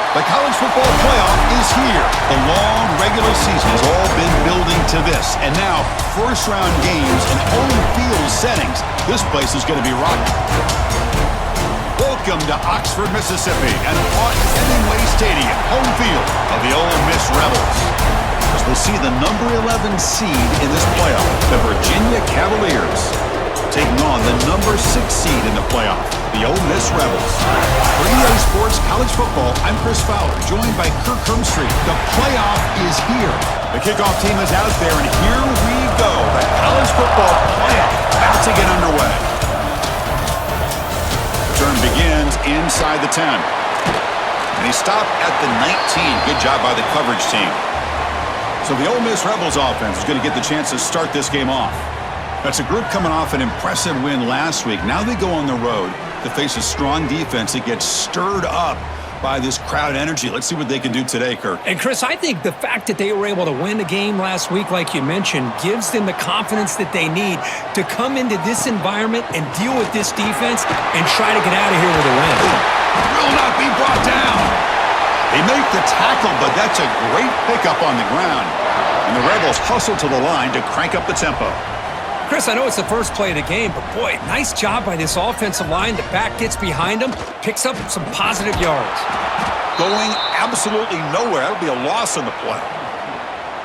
The college football playoff is here. The long regular season has all been building to this. And now, first-round games in home field settings. This place is going to be rocking. Welcome to Oxford, Mississippi, and Vaught-Hemingway Stadium, home field of the Ole Miss Rebels. As we'll see the number 11 seed in this playoff, the Virginia Cavaliers, taking on the number 6 seed in the playoff, the Ole Miss Rebels. For EA Sports College Football, I'm Chris Fowler, joined by Kirk Hermstreet. The playoff is here. The kickoff team is out there, and here we go. The college football playoff about to get underway. The turn begins inside the 10. And he stopped at the 19. Good job by the coverage team. So the Ole Miss Rebels offense is going to get the chance to start this game off. That's a group coming off an impressive win last week. Now they go on the road to face a strong defense that gets stirred up by this crowd energy. Let's see what they can do today, Kirk. And, Chris, I think the fact that they were able to win the game last week, like you mentioned, gives them the confidence that they need to come into this environment and deal with this defense and try to get out of here with a win. Will not be brought down. They make the tackle, but that's a great pickup on the ground. And the Rebels hustle to the line to crank up the tempo. Chris, I know it's the first play of the game, but boy, nice job by this offensive line. The back gets behind them, picks up some positive yards. Going absolutely nowhere. That'll be a loss on the play.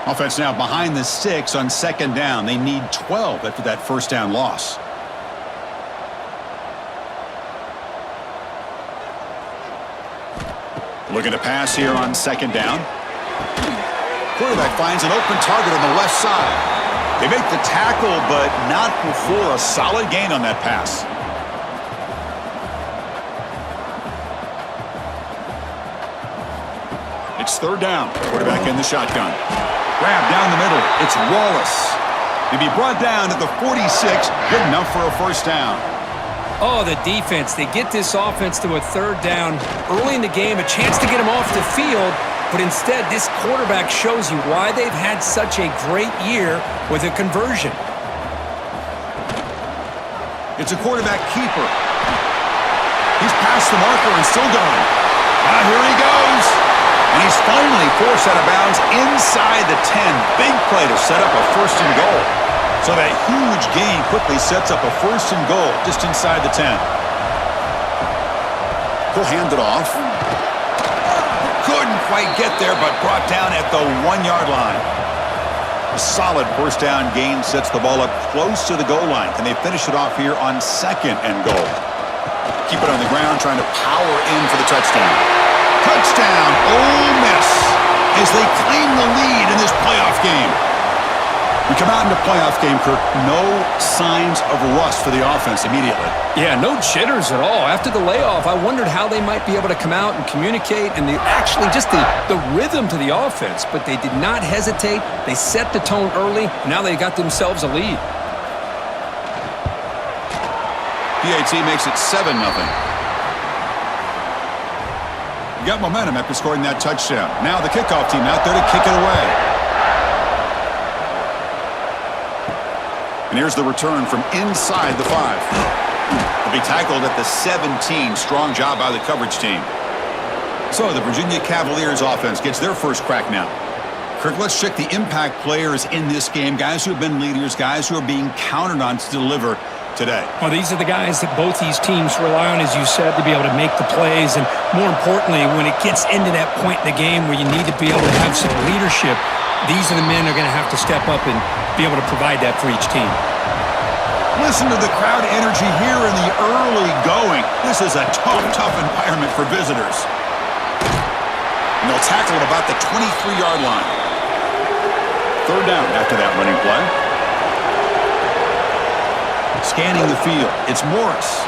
Offense now behind the 6 on second down. They need 12 after that first down loss. Looking to pass here on second down. Quarterback finds an open target on the left side. They make the tackle, but not before a solid gain on that pass. It's third down. Quarterback in the shotgun. Grab down the middle. It's Wallace. He'll be brought down at the 46. Good enough for a first down. Oh, the defense. They get this offense to a third down early in the game, a chance to get them off the field. But instead, this quarterback shows you why they've had such a great year with a conversion. It's a quarterback keeper. He's past the marker and still going. Here he goes. And he's finally forced out of bounds inside the 10. Big play to set up a first and goal. So that huge gain quickly sets up a first and goal just inside the 10. He'll hand it off. Couldn't quite get there, but brought down at the 1-yard line. A solid first down gain sets the ball up close to the goal line. Can they finish it off here on second and goal? Keep it on the ground, trying to power in for the touchdown. Touchdown, Ole Miss, as they claim the lead in this playoff game. We come out in the playoff game, Kirk, no signs of rust for the offense immediately. Yeah, no jitters at all. After the layoff, I wondered how they might be able to come out and communicate and actually just the rhythm to the offense. But they did not hesitate. They set the tone early. Now they got themselves a lead. PAT makes it 7-0. You got momentum after scoring that touchdown. Now the kickoff team out there to kick it away. And here's the return from inside the 5. He'll be tackled at the 17. Strong job by the coverage team. So the Virginia Cavaliers offense gets their first crack now. Kirk, let's check the impact players in this game. Guys who have been leaders, guys who are being counted on to deliver today. Well, these are the guys that both these teams rely on, as you said, to be able to make the plays. And more importantly, when it gets into that point in the game where you need to be able to have some leadership, these are the men that are going to have to step up and be able to provide that for each team. Listen to the crowd energy here in the early going. This is a tough environment for visitors. And they'll tackle at about the 23-yard line. Third down after that running play. Scanning the field, it's Morris.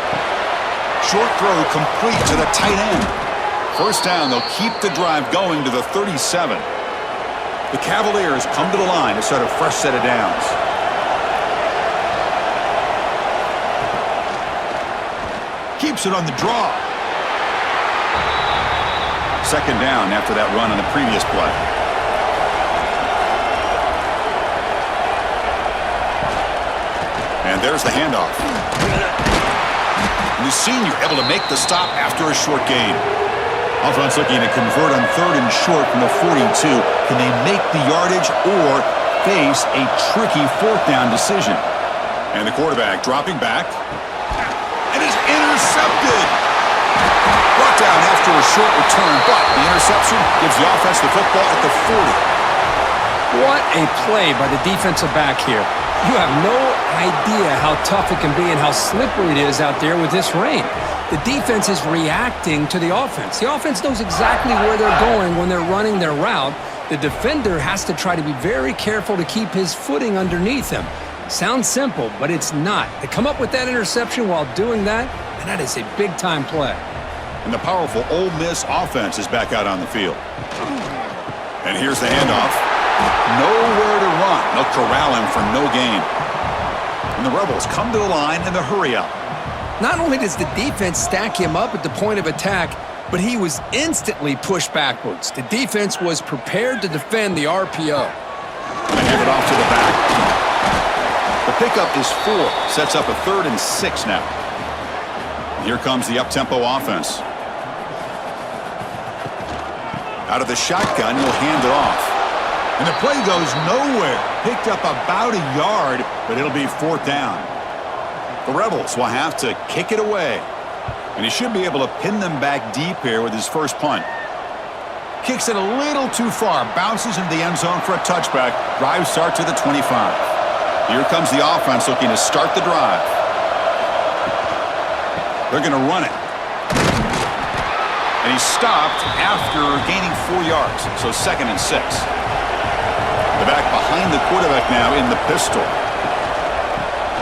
Short throw complete to the tight end. First down, they'll keep the drive going to the 37. The Cavaliers come to the line to start a fresh set of downs. Keeps it on the draw. Second down after that run on the previous play. And there's the handoff. And the senior able to make the stop after a short gain. Offense looking to convert on 3rd and short from the 42. Can they make the yardage or face a tricky 4th down decision? And the quarterback dropping back. And is intercepted. Brought down after a short return, but the interception gives the offense the football at the 40. What a play by the defensive back here. You have no idea how tough it can be and how slippery it is out there with this rain. The defense is reacting to the offense. The offense knows exactly where they're going when they're running their route. The defender has to try to be very careful to keep his footing underneath him. Sounds simple, but it's not. They come up with that interception while doing that, and that is a big-time play. And the powerful Ole Miss offense is back out on the field. And here's the handoff. Nowhere to run. They'll corral him for no gain. And the Rebels come to the line in the hurry-up. Not only does the defense stack him up at the point of attack, but he was instantly pushed backwards. The defense was prepared to defend the RPO. And give it off to the back. The pickup is 4. Sets up a 3rd and 6 now. Here comes the up-tempo offense. Out of the shotgun, he'll hand it off. And the play goes nowhere. Picked up about a yard, but it'll be 4th down. The Rebels will have to kick it away. And he should be able to pin them back deep here with his first punt. Kicks it a little too far. Bounces into the end zone for a touchback. Drive start to the 25. Here comes the offense looking to start the drive. They're going to run it. And he's stopped after gaining 4 yards. So 2nd and 6. The back behind the quarterback now in the pistol.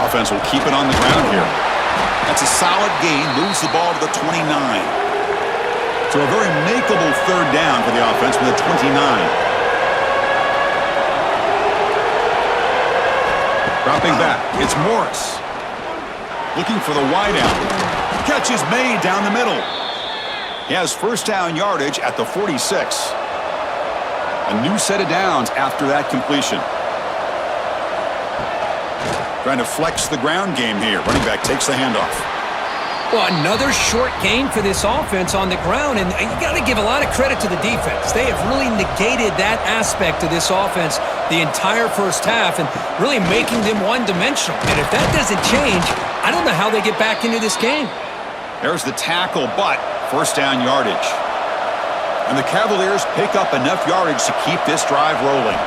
Offense will keep it on the ground here. That's a solid gain. Moves the ball to the 29. So a very makeable 3rd down for the offense with a 29. Dropping back. It's Morris. Looking for the wideout. Catch is made down the middle. He has 1st down yardage at the 46. A new set of downs after that completion. Trying to flex the ground game here. Running back takes the handoff. Well, another short gain for this offense on the ground, and you got to give a lot of credit to the defense. They have really negated that aspect of this offense the entire first half and really making them one-dimensional. And if that doesn't change, I don't know how they get back into this game. There's the tackle, but 1st down yardage. And the Cavaliers pick up enough yardage to keep this drive rolling.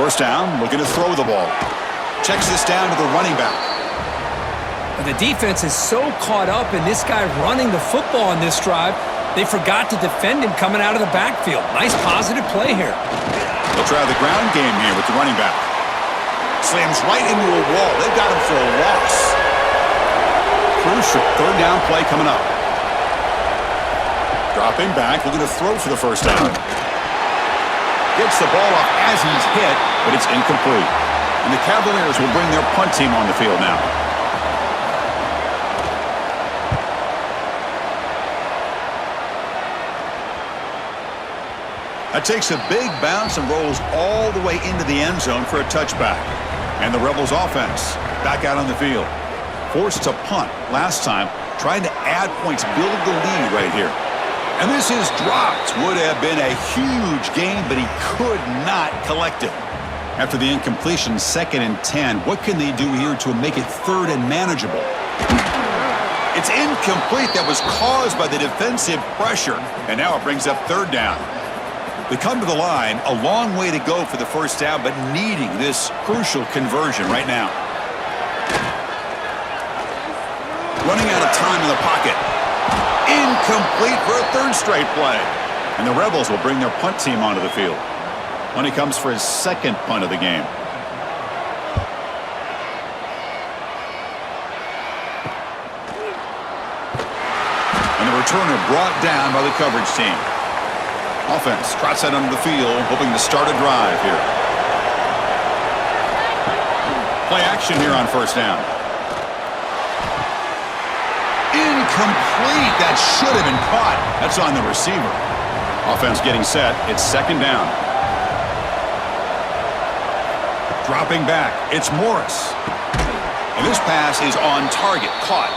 1st down, looking to throw the ball. Checks this down to the running back. The defense is so caught up in this guy running the football on this drive, they forgot to defend him coming out of the backfield. Nice positive play here. They'll try the ground game here with the running back. Slams right into a wall. They've got him for a loss. Crucial 3rd down play coming up. Dropping back, looking to throw for the 1st down. Gets the ball off as he's hit, but it's incomplete. And the Cavaliers will bring their punt team on the field now. That takes a big bounce and rolls all the way into the end zone for a touchback. And the Rebels offense back out on the field. Forced to punt last time, trying to add points, build the lead right here. And this is dropped. Would have been a huge gain, but he could not collect it. After the incompletion, 2nd and 10. What can they do here to make it 3rd and manageable? It's incomplete. That was caused by the defensive pressure. And now it brings up 3rd down. They come to the line, a long way to go for the 1st down, but needing this crucial conversion right now. Running out of time in the pocket. Incomplete for a 3rd straight play. And the Rebels will bring their punt team onto the field. When he comes for his 2nd punt of the game. And the returner brought down by the coverage team. Offense trots that under the field, hoping to start a drive here. Play action here on 1st down. Incomplete. That should have been caught. That's on the receiver. Offense getting set. It's 2nd down. Dropping back. It's Morris. And this pass is on target. Caught.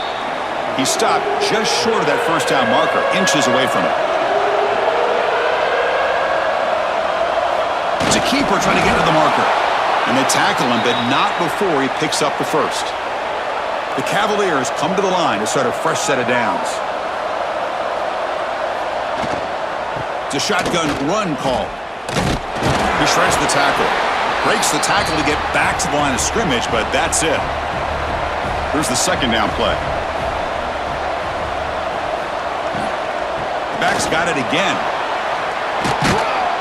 He stopped just short of that 1st down marker. Inches away from it. keeper trying to get to the marker. And they tackle him, but not before he picks up the first. The Cavaliers come to the line to start a fresh set of downs. It's a shotgun run call. He shreds the tackle. Breaks the tackle to get back to the line of scrimmage, but that's it. Here's the second down play. The back's got it again.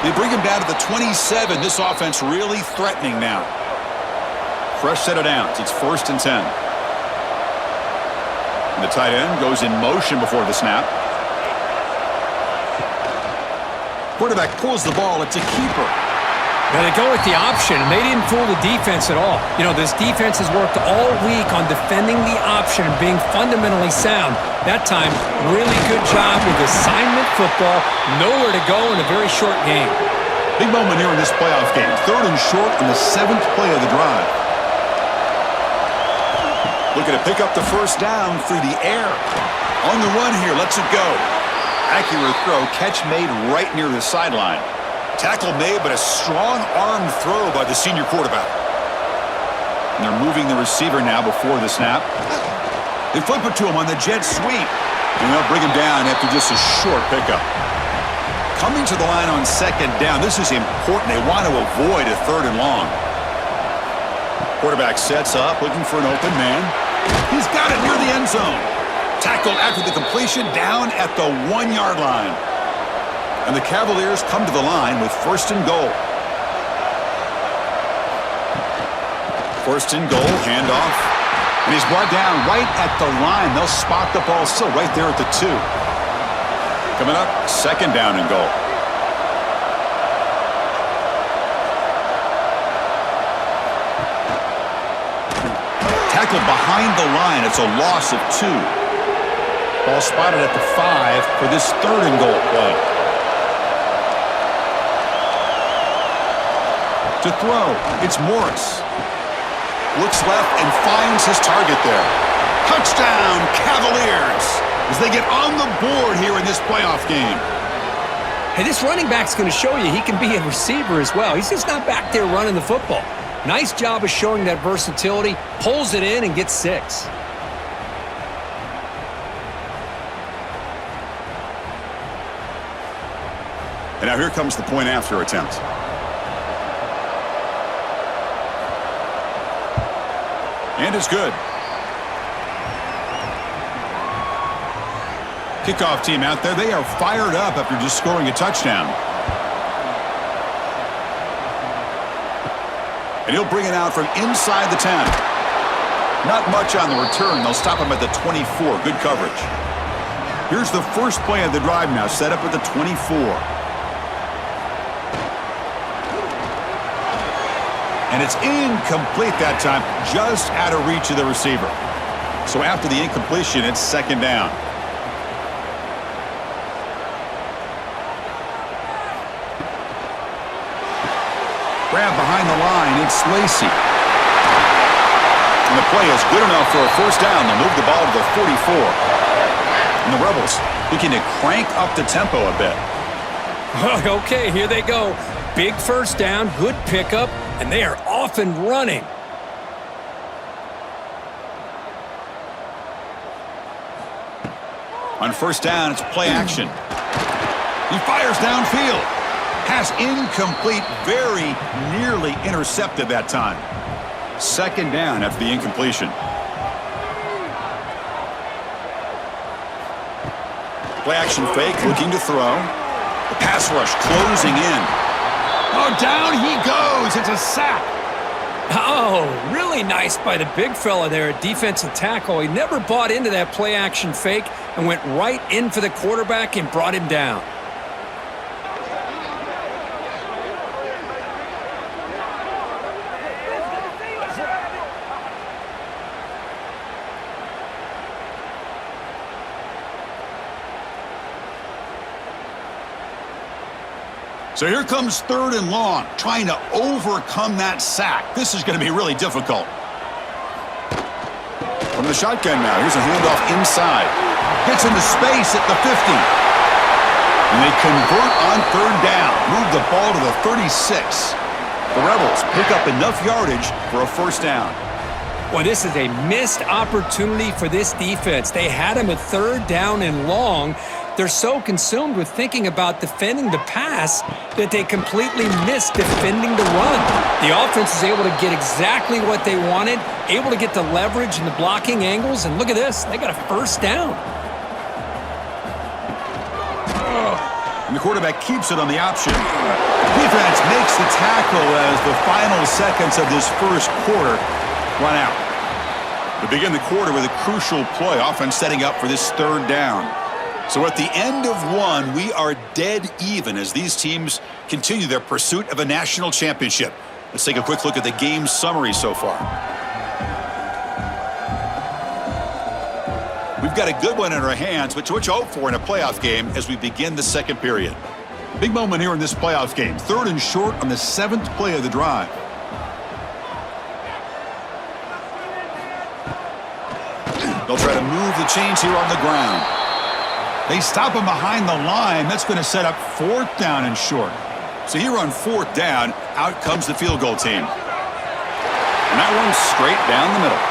They bring him down to the 27. This offense really threatening now. Fresh set of downs. It's 1st and 10. And the tight end goes in motion before the snap. Quarterback pulls the ball. It's a keeper. Now they go with the option, and they didn't fool the defense at all. You know, this defense has worked all week on defending the option and being fundamentally sound. That time, really good job with assignment football. Nowhere to go in a very short game. Big moment here in this playoff game. 3rd and short on the 7th play of the drive. Looking to pick up the first down through the air. On the run here, lets it go. Accurate throw, catch made right near the sideline. Tackle made, but a strong arm throw by the senior quarterback. And they're moving the receiver now before the snap. They flip it to him on the jet sweep. And they'll bring him down after just a short pickup. Coming to the line on 2nd down, this is important. They want to avoid a 3rd and long. Quarterback sets up, looking for an open man. He's got it near the end zone. Tackled after the completion, down at the 1-yard line. And the Cavaliers come to the line with 1st and goal. 1st and goal, handoff. And he's brought down right at the line. They'll spot the ball still right there at the 2. Coming up, 2nd down and goal. Tackled behind the line. It's a loss of 2. Ball spotted at the 5 for this 3rd and goal play. To throw, it's Morris. Looks left and finds his target there. Touchdown, Cavaliers, as they get on the board here in this playoff game. Hey, this running back's going to show you he can be a receiver as well. He's just not back there running the football. Nice job of showing that versatility, pulls it in and gets 6. And now here comes the point after attempt. And it's good. Kickoff team out there. They are fired up after just scoring a touchdown. And he'll bring it out from inside the 10. Not much on the return. They'll stop him at the 24. Good coverage. Here's the first play of the drive now, set up at the 24. And it's incomplete that time, just out of reach of the receiver. So after the incompletion, it's 2nd down. Grab behind the line, it's Lacey. And the play is good enough for a 1st down. They'll move the ball to the 44. And the Rebels looking to crank up the tempo a bit. Okay, here they go. Big 1st down, good pickup, and they are off and running. On 1st down, it's play action. He fires downfield. Pass incomplete, very nearly intercepted that time. 2nd down after the incompletion. Play action fake, looking to throw. The pass rush closing in. Oh, down he goes. It's a sack. Oh, really nice by the big fella there at defensive tackle. He never bought into that play action fake and went right in for the quarterback and brought him down. So here comes 3rd and long, trying to overcome that sack. This is going to be really difficult. From the shotgun now, here's a handoff inside. Gets into space at the 50. And they convert on 3rd down. Move the ball to the 36. The Rebels pick up enough yardage for a first down. Well, this is a missed opportunity for this defense. They had him at third down and long. They're so consumed with thinking about defending the pass that they completely missed defending the run. The offense is able to get exactly what they wanted, able to get the leverage and the blocking angles, and look at this. They got a first down. And the quarterback keeps it on the option. Defense makes the tackle as the final seconds of this first quarter run out. We begin the quarter with a crucial play. Offense setting up for this third down. So at the end of one, we are dead even as these teams continue their pursuit of a national championship. Let's take a quick look at the game summary so far. We've got a good one in our hands, which you hope for in a playoff game as we begin the second period. Big moment here in this playoff game. 3rd and short on the 7th play of the drive. They'll try to move the chains here on the ground. They stop him behind the line. That's going to set up 4th down and short. So here on 4th down, out comes the field goal team. And that one's straight down the middle.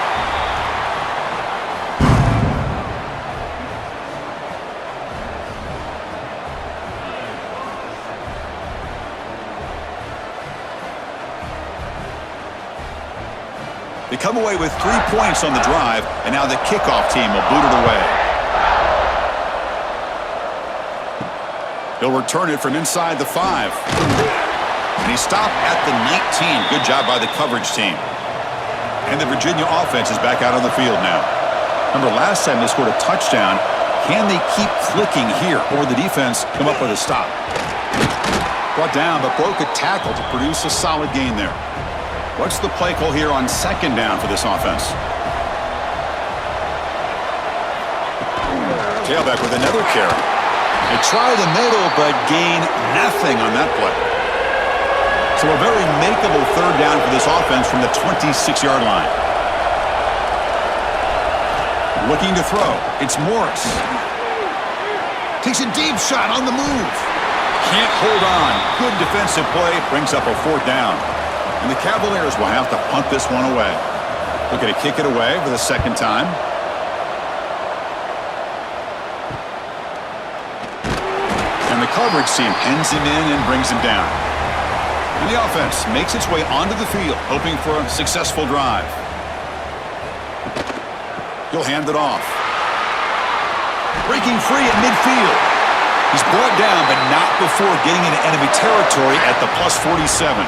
They come away with 3 points on the drive, and now the kickoff team will boot it away. He'll return it from inside the 5. And he stopped at the 19. Good job by the coverage team. And the Virginia offense is back out on the field now. Remember, last time they scored a touchdown. Can they keep clicking here, or the defense come up with a stop? Brought down, but broke a tackle to produce a solid gain there. What's the play call here on 2nd down for this offense? Tailback with another carry. They try the middle, but gain nothing on that play. So a very makeable 3rd down for this offense from the 26-yard line. Looking to throw. It's Morris. Takes a deep shot on the move. Can't hold on. Good defensive play. Brings up a 4th down. And the Cavaliers will have to punt this one away. Looking to kick it away for the 2nd time. And the coverage team pins him in and brings him down. And the offense makes its way onto the field, hoping for a successful drive. He'll hand it off. Breaking free at midfield. He's brought down, but not before getting into enemy territory at the +47.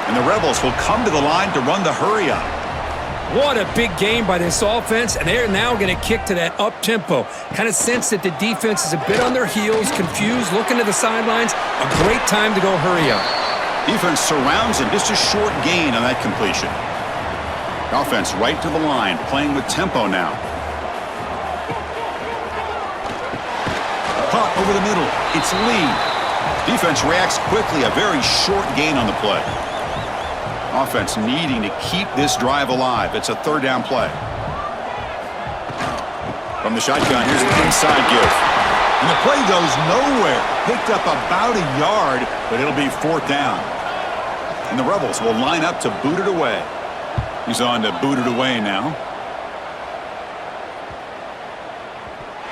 And the Rebels will come to the line to run the hurry up. What a big game by this offense, and they're now going to kick to that up-tempo. Kind of sense that the defense is a bit on their heels, confused, looking to the sidelines. A great time to go hurry up. Defense surrounds him. Just a short gain on that completion. The offense right to the line, playing with tempo now. Caught over the middle. It's Lee. Defense reacts quickly. A very short gain on the play. Offense needing to keep this drive alive. It's a 3rd down play. From the shotgun, here's an inside give. And the play goes nowhere. Picked up about a yard, but it'll be 4th down. And the Rebels will line up to boot it away. He's on to boot it away now.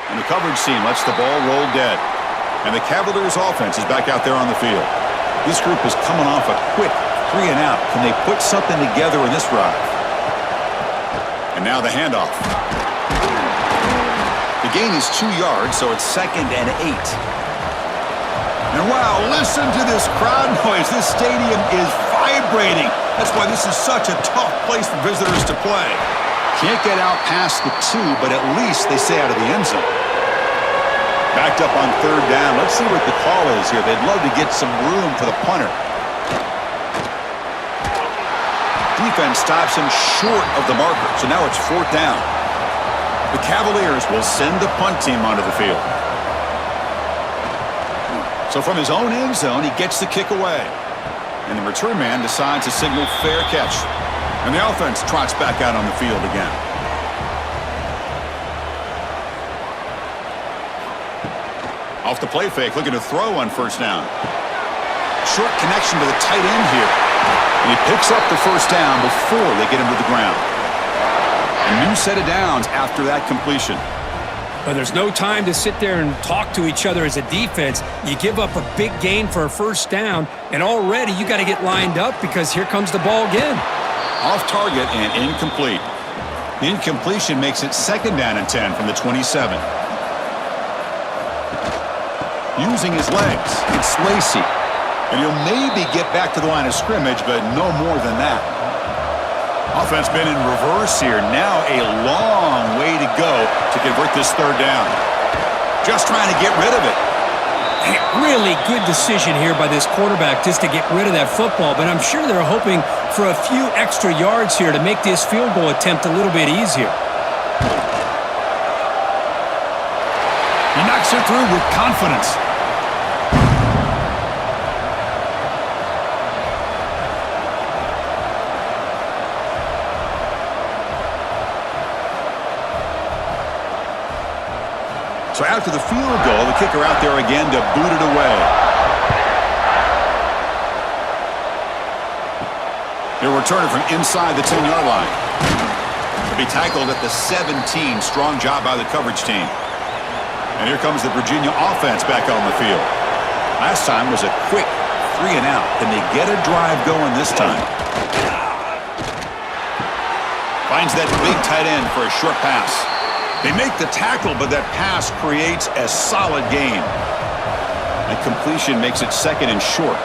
And the coverage team lets the ball roll dead. And the Cavaliers offense is back out there on the field. This group is coming off a quick 3 and out. Can they put something together in this drive? And now the handoff. The gain is 2 yards, so it's 2nd and 8. And wow, listen to this crowd noise. This stadium is vibrating. That's why this is such a tough place for visitors to play. Can't get out past the 2, but at least they stay out of the end zone. Backed up on 3rd down. Let's see what the call is here. They'd love to get some room for the punter. Defense stops him short of the marker, so now it's 4th down. The Cavaliers will send the punt team onto the field. So from his own end zone, he gets the kick away. And the return man decides to signal fair catch. And the offense trots back out on the field again. Off the play fake, looking to throw on 1st down. Short connection to the tight end here. And he picks up the first down before they get him to the ground. A new set of downs after that completion. But there's no time to sit there and talk to each other as a defense. You give up a big gain for a first down, and already you got to get lined up because here comes the ball again. Off target and incomplete. The incompletion makes it 2nd down and 10 from the 27. Using his legs, it's Lacey. And he'll maybe get back to the line of scrimmage, but no more than that. Offense been in reverse here. Now a long way to go to convert this 3rd down. Just trying to get rid of it. Really good decision here by this quarterback just to get rid of that football, but I'm sure they're hoping for a few extra yards here to make this field goal attempt a little bit easier. He knocks it through with confidence. So after the field goal, the kicker out there again to boot it away. He'll return it from inside the 10-yard line. He'll be tackled at the 17. Strong job by the coverage team. And here comes the Virginia offense back on the field. Last time was a quick 3 and out. Can they get a drive going this time? Finds that big tight end for a short pass. They make the tackle, but that pass creates a solid gain. And completion makes it 2nd and short.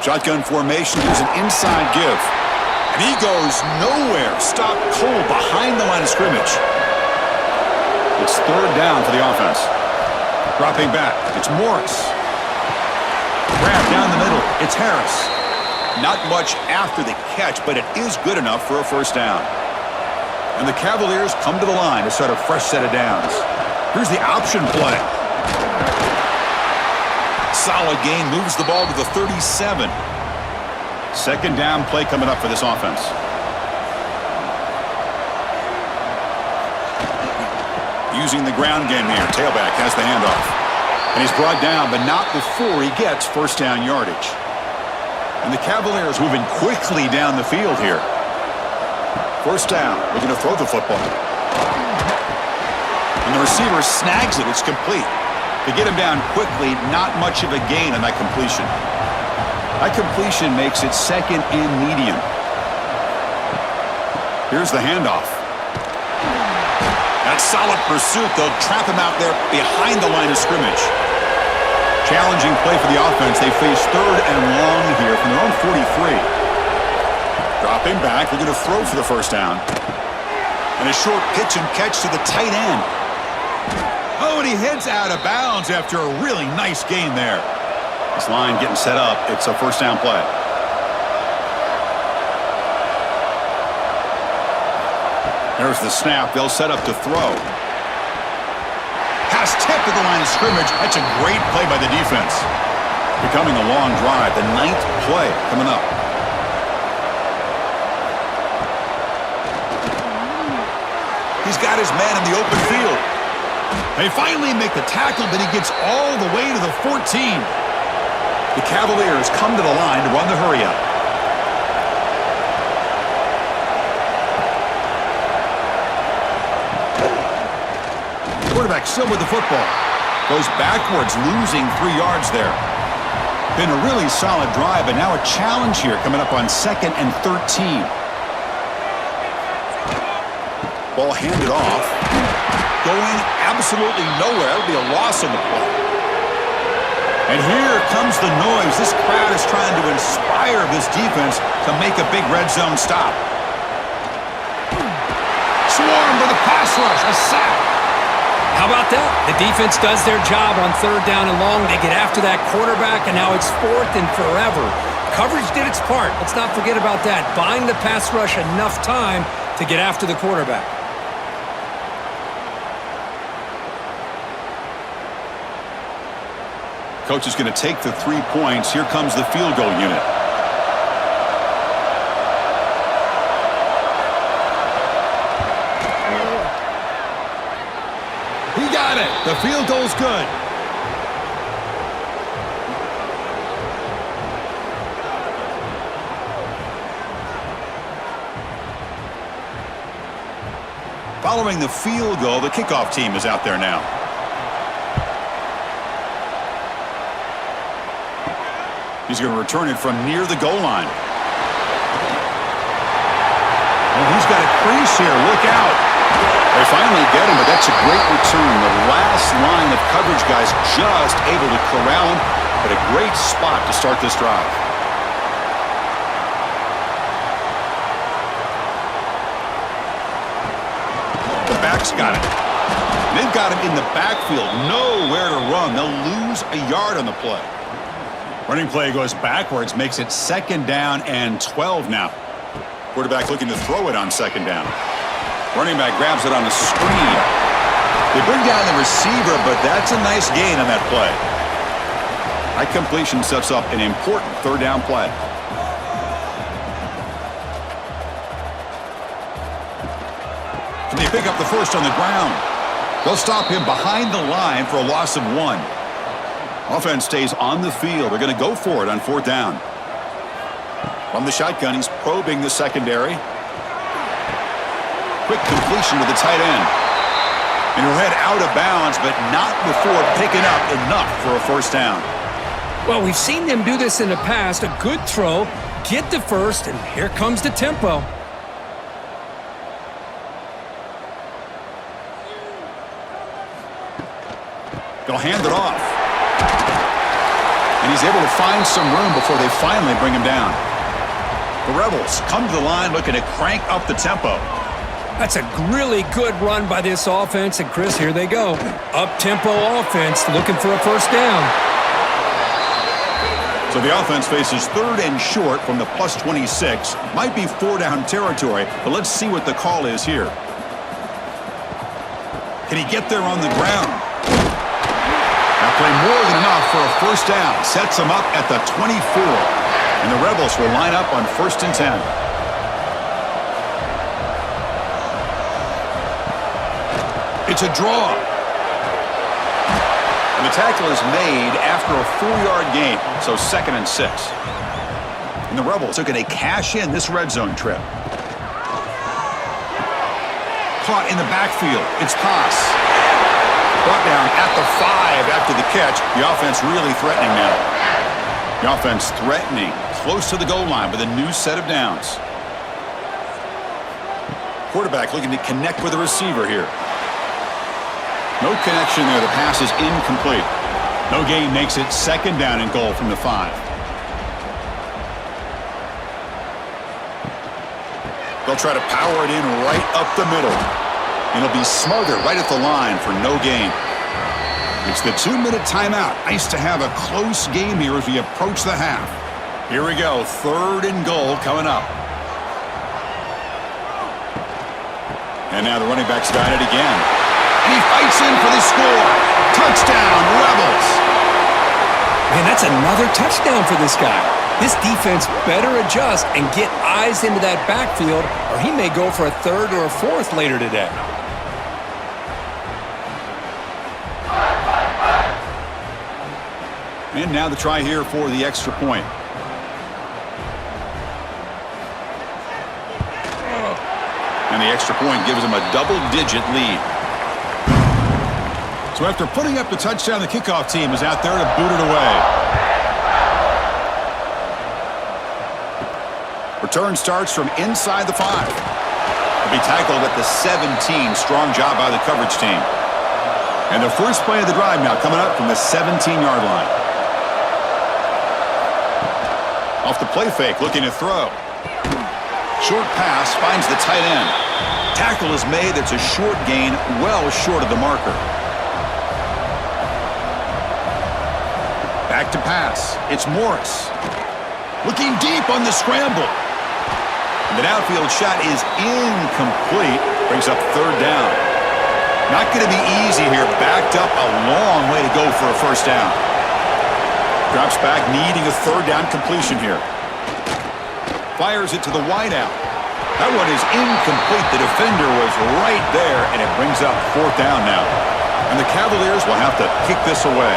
Shotgun formation, gives an inside give. And he goes nowhere. Stopped cold behind the line of scrimmage. It's 3rd down for the offense. Dropping back, it's Morris. Grab down the middle, it's Harris. Not much after the catch, but it is good enough for a first down. And the Cavaliers come to the line to start a fresh set of downs. Here's the option play. Solid gain, moves the ball to the 37. 2nd down play coming up for this offense. Using the ground game here. Tailback has the handoff. And he's brought down, but not before he gets first down yardage. And the Cavaliers moving quickly down the field here. First down. We're going to throw the football. And the receiver snags it. It's complete. To get him down quickly, not much of a gain on that completion. That completion makes it 2nd and medium. Here's the handoff. That solid pursuit. They'll trap him out there behind the line of scrimmage. Challenging play for the offense. They face 3rd and long here from their own 43. Dropping back. They're going to throw for the first down. And a short pitch and catch to the tight end. Oh, and he heads out of bounds after a really nice gain there. This line getting set up. It's a first down play. There's the snap. They'll set up to throw. Pass tipped to the line of scrimmage. That's a great play by the defense. Becoming a long drive. The 9th play coming up. He's got his man in the open field. They finally make the tackle, but he gets all the way to the 14. The Cavaliers come to the line to run the hurry-up. Quarterback still with the football. Goes backwards, losing 3 yards there. Been a really solid drive, but now a challenge here coming up on 2nd and 13. Ball handed off. Going absolutely nowhere. It'll be a loss on the play. And here comes the noise. This crowd is trying to inspire this defense to make a big red zone stop. Swarm with a pass rush, a sack. How about that? The defense does their job on 3rd down and long. They get after that quarterback, and now it's 4th and forever. Coverage did its part. Let's not forget about that. Buying the pass rush enough time to get after the quarterback. Coach is going to take the 3 points. Here comes the field goal unit. He got it. The field goal's good. Following the field goal, the kickoff team is out there now. He's going to return it from near the goal line. And he's got a crease here. Look out. They finally get him, but that's a great return. The last line of coverage guys just able to corral him, but a great spot to start this drive. The back's got it. They've got him in the backfield. Nowhere to run. They'll lose a yard on the play. Running play goes backwards, makes it 2nd down and 12 now. Quarterback looking to throw it on 2nd down. Running back grabs it on the screen. They bring down the receiver, but that's a nice gain on that play. High completion sets up an important 3rd down play. Can they pick up the first on the ground? They'll stop him behind the line for a loss of 1. Offense stays on the field. They're going to go for it on 4th down. From the shotgun, he's probing the secondary. Quick completion to the tight end. And he'll head out of bounds, but not before picking up enough for a 1st down. Well, we've seen them do this in the past. A good throw, get the first, and here comes the tempo. They'll hand it off. And he's able to find some room before they finally bring him down. The Rebels come to the line looking to crank up the tempo. That's a really good run by this offense. And, Chris, here they go. Up-tempo offense looking for a 1st down. So the offense faces 3rd and short from the +26. Might be 4-down territory, but let's see what the call is here. Can he get there on the ground? That play more than enough for a 1st down. Sets him up at the 24. And the Rebels will line up on 1st and 10. It's a draw. And the tackle is made after a 4-yard gain, so 2nd and 6. And the Rebels are going to cash in this red zone trip. Caught in the backfield. It's Pass. Brought down at the 5 after the catch. The offense really threatening now. The offense threatening close to the goal line with a new set of downs. Quarterback looking to connect with the receiver here. No connection there. The pass is incomplete. No gain makes it 2nd down and goal from the 5. They'll try to power it in right up the middle. And it'll be smothered right at the line for no gain. It's the 2-minute timeout. Nice to have a close game here as we approach the half. Here we go. 3rd and goal coming up. And now the running back's got it again. And he fights in for the score. Touchdown, Rebels. Man, that's another touchdown for this guy. This defense better adjust and get eyes into that backfield, or he may go for a 3rd or a 4th later today. And now the try here for the extra point. And the extra point gives them a double-digit lead. So after putting up the touchdown, the kickoff team is out there to boot it away. Return starts from inside the 5. He'll be tackled at the 17. Strong job by the coverage team. And the first play of the drive now coming up from the 17-yard line. Off the play fake, looking to throw. Short pass finds the tight end. Tackle is made. That's a short gain, well short of the marker. Back to pass. It's Morris. Looking deep on the scramble. The downfield shot is incomplete. Brings up 3rd down. Not going to be easy here. Backed up a long way to go for a 1st down. Drops back, needing a 3rd down completion here. Fires it to the wideout. That one is incomplete. The defender was right there, and it brings up 4th down now. And the Cavaliers will have to kick this away.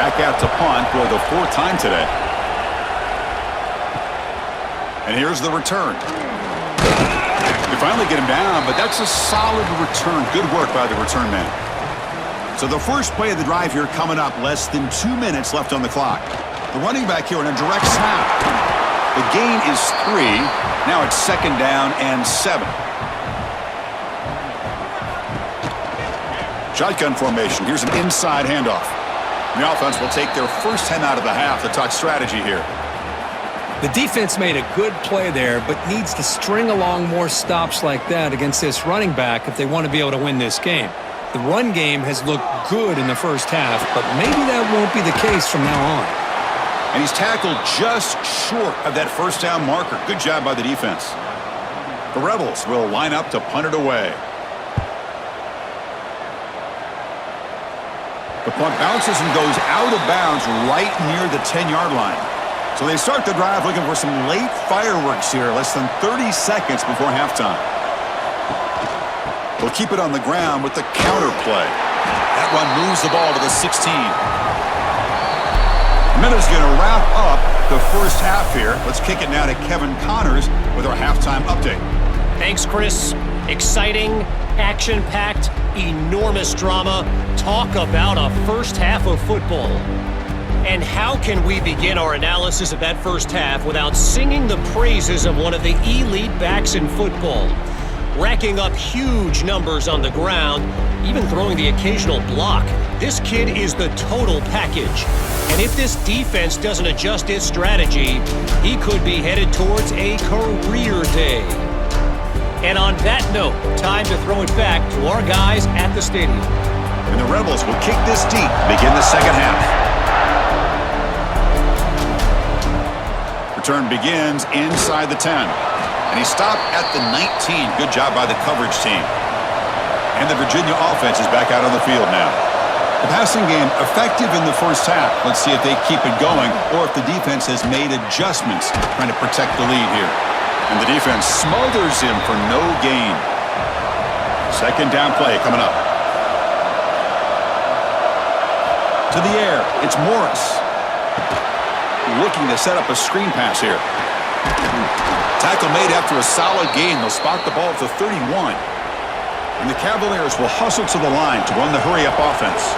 Back out to punt for the 4th time today. And here's the return. You finally get him down, but that's a solid return. Good work by the return man. So the first play of the drive here coming up, less than 2 minutes left on the clock. The running back here in a direct snap. The gain is 3. Now it's 2nd down and 7. Shotgun formation. Here's an inside handoff. The offense will take their first 10 out of the half. The talk strategy here. The defense made a good play there, but needs to string along more stops like that against this running back if they want to be able to win this game. The run game has looked good in the first half, but maybe that won't be the case from now on. And he's tackled just short of that first down marker. Good job by the defense. The Rebels will line up to punt it away. The punt bounces and goes out of bounds right near the 10-yard line. So they start the drive looking for some late fireworks here, less than 30 seconds before halftime. They'll keep it on the ground with the counter play. That run moves the ball to the 16. Minute's going to wrap up the first half here. Let's kick it now to Kevin Connors with our halftime update. Thanks, Chris. Exciting, action-packed, enormous drama. Talk about a first half of football. And how can we begin our analysis of that first half without singing the praises of one of the elite backs in football? Racking up huge numbers on the ground, even throwing the occasional block. This kid is the total package. And if this defense doesn't adjust its strategy, he could be headed towards a career day. And on that note, time to throw it back to our guys at the stadium. And the Rebels will kick this deep, begin the second half. Return begins inside the 10. And he stopped at the 19. Good job by the coverage team. And the Virginia offense is back out on the field now. The passing game effective in the first half. Let's see if they keep it going or if the defense has made adjustments trying to protect the lead here. And the defense smothers him for no gain. Second down play coming up. To the air, it's Morris. Looking to set up a screen pass here. Tackle made after a solid gain. They'll spot the ball at the 31. And the Cavaliers will hustle to the line to run the hurry-up offense.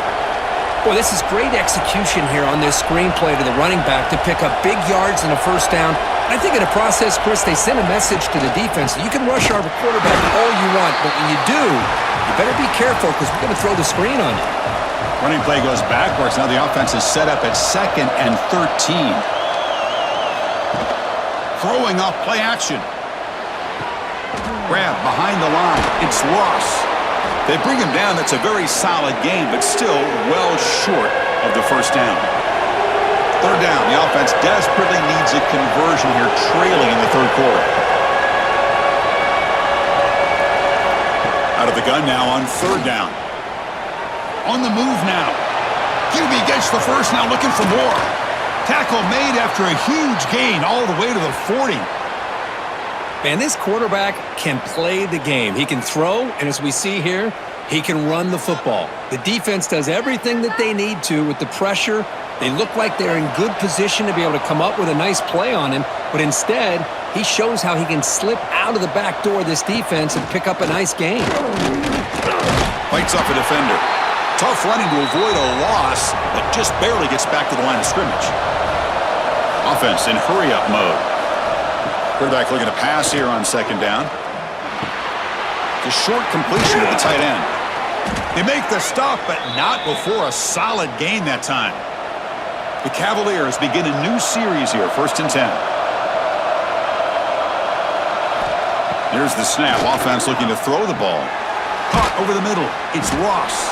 Boy, this is great execution here on this screenplay to the running back to pick up big yards in a first down. I think in the process, Chris, they send a message to the defense. You can rush our quarterback all you want, but when you do, you better be careful because we're going to throw the screen on you. Running play goes backwards. Now the offense is set up at 2nd and 13. Throwing off play action. Grab behind the line. It's Ross. They bring him down. That's a very solid game, but still well short of the first down. Third down. The offense desperately needs a conversion here, trailing in the third quarter. Out of the gun now on third down. On the move now. QB gets the first, now looking for more. Tackle made after a huge gain all the way to the 40. Man, this quarterback can play the game. He can throw, and as we see here, he can run the football. The defense does everything that they need to with the pressure. They look like they're in good position to be able to come up with a nice play on him, but instead, he shows how he can slip out of the back door of this defense and pick up a nice gain. Fights up a defender. Tough running to avoid a loss, but just barely gets back to the line of scrimmage. Offense in hurry-up mode. Quarterback looking to pass here on second down. The short completion to the tight end. They make the stop, but not before a solid gain that time. The Cavaliers begin a new series here, 1st and 10. Here's the snap. Offense looking to throw the ball. Caught over the middle. It's Ross.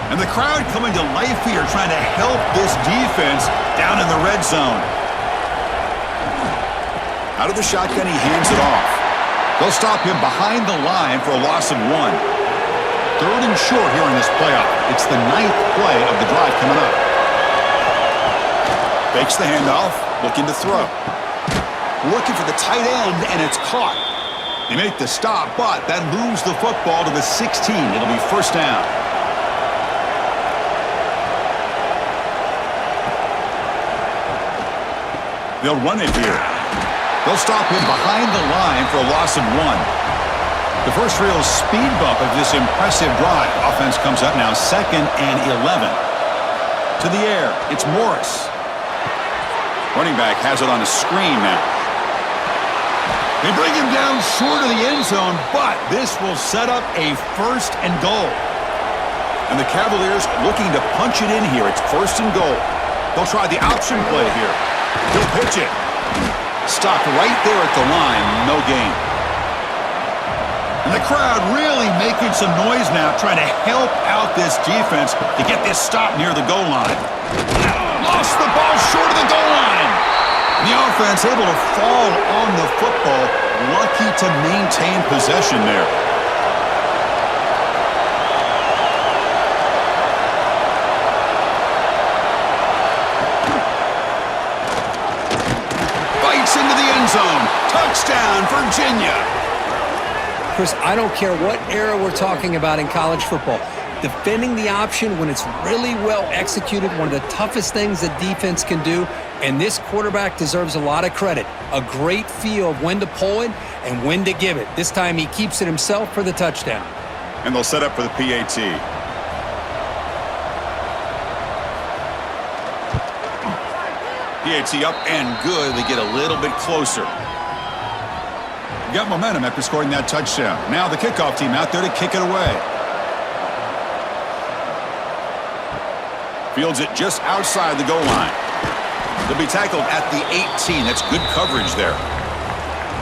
And the crowd coming to life here, trying to help this defense down in the red zone. Out of the shotgun, he hands it off. They'll stop him behind the line for a loss of 1. 3rd and short here in this playoff. It's the 9th play of the drive coming up. Fakes the handoff, looking to throw. Looking for the tight end, and it's caught. They make the stop, but that moves the football to the 16. It'll be first down. They'll run it here. They'll stop him behind the line for a loss of 1. The first real speed bump of this impressive drive. Offense comes up now 2nd and 11. To the air, it's Morris. Running back has it on a screen now. They bring him down short of the end zone, but this will set up a 1st and goal. And the Cavaliers looking to punch it in here. It's 1st and goal. They'll try the option play here. He'll pitch it. Stopped right there at the line, no gain. And the crowd really making some noise now, trying to help out this defense to get this stop near the goal line. Lost the ball short of the goal line. And the offense able to fall on the football, lucky to maintain possession there. Into the end zone. Touchdown, Virginia. Chris, I don't care what era we're talking about in college football. Defending the option when it's really well executed, one of the toughest things that defense can do, and this quarterback deserves a lot of credit. A great feel of when to pull it and when to give it. This time he keeps it himself for the touchdown. And they'll set up for the PAT. PAT up and good. They get a little bit closer. Got momentum after scoring that touchdown. Now the kickoff team out there to kick it away. Fields it just outside the goal line. They'll be tackled at the 18. That's good coverage there.